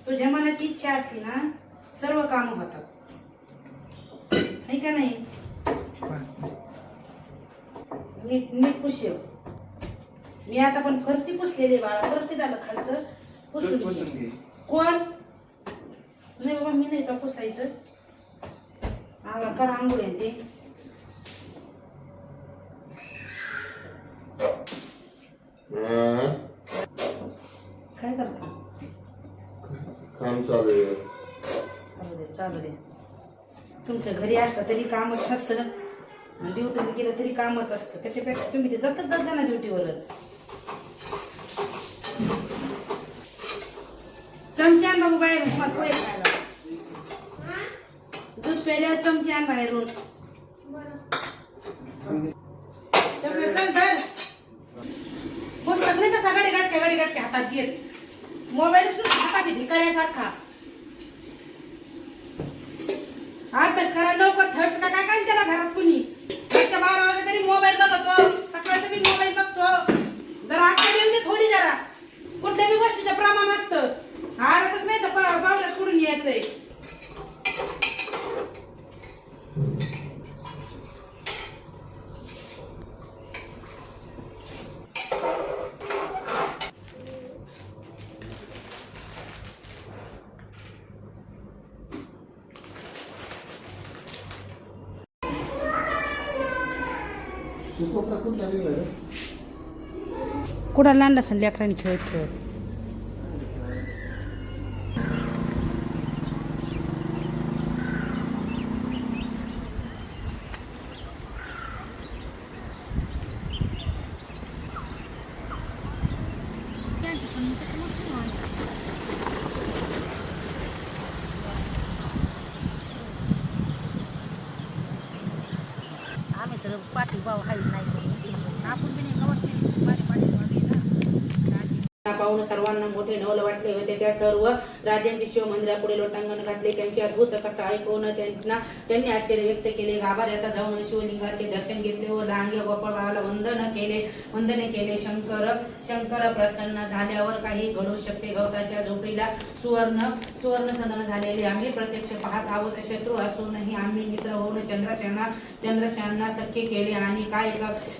तुझ्या मनाची इच्छा असली ना सर्व काम होतात नाही का नाही. नीट नीट पुसव. मी आता पण फरशी पुसलेली बाळा परत झालं खालचं पुसून घे. कोण नाही बाबा मी नाही का पुसायचं. आम्हाला करा आंघोळ आहे ते. काय करता काम चालू आहे. चालू दे चालू दे. तुमच्या घरी असलं तरी कामच असतं ना ड्युटीला गेलं तरी कामच असतं. त्याच्यापेक्षा तुम्ही ते जातच जात जा ना ड्युटीवरच. चमचे आण बाबू बाहेरून तुम्हाला पोहे खायला. दूध प्यायल्यावर चमचे आण बाहेरून. चल धर. पुस्तक नाही का सगळे गटके हातात घेत मोबाईल हातात भिकाऱ्यासारखा. अभ्यास करा लवकर थर्ड काय काय त्याला घरात कुणी 12 वाजता तरी मोबाईल बघतो. सकाळचा बी मोबाईल बघतो. जरा आता येऊन दे थोडी जरा. कुठल्याही गोष्टीचं प्रमाण असतं. आडतच नाही तर बावल्यात सोडून यायचंय. कुणाला आणलं असेल लेकरांनी खेळत खेळत. आम्ही तर पाठी भाव हाई नाही आपण बी नाही गवसली पाणी पाणी पाहून सर्वांना मोठे नवल वाटले होते. त्या सर्व राजांचे शिवमंदिरापुढे लोटांगण घातले. त्यांची अद्भुत कथा ऐकून त्यांनी आश्चर्य व्यक्त केले. गाभाऱ्यात जाऊन शिवलिंगाचे दर्शन घेतले व लहानग्या गोपाळाला वंदने केले. शंकर प्रसन्न झाल्यावर काही घडू शकते. गवताच्या झोपडीला सुवर्ण सदन झालेले आम्ही प्रत्यक्ष पाहत आहोत. शत्रू असूनही आम्ही मित्र होऊन चंद्रशांना सख्य केले. आणि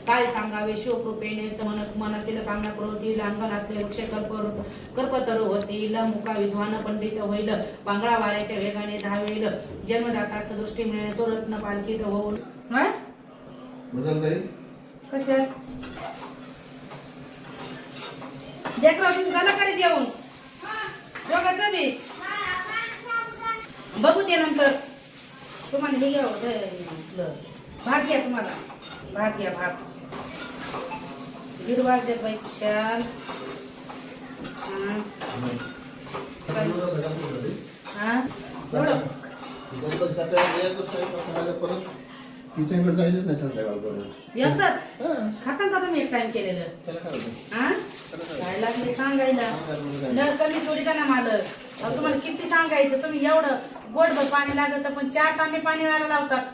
काय सांगावे शिवकृपेने मनातील कामना प्रवृत्ती अंगणातले वृक्ष कल्पतरू होतील. मुका विद्वान पंडित होईल. बांगडा वाऱ्याच्या वेगाने धावेल. जन्मदाता सदृष्टी मिळेल. तो रत्न पालखीत होऊन कशा झालं करे जेवण दोघांचं बी बघू ते नंतर. तुम्हाला हे घ्या भात घ्या. तुम्हाला भात घ्या. भात गिरवाज द्या बाई खुशाल. किचनकडे जायचंच नाही संध्याकाळपर्यंत. एकदाच खाता का तुम्ही एक टाइम केलेलं. काय लागले सांगायला नळ कमी सोडी ना मालक. तुम्हाला किती सांगायचं तुम्ही एवढं गोडभर पाणी लागत पण 4 तांबे पाणी व्हायला लावतात.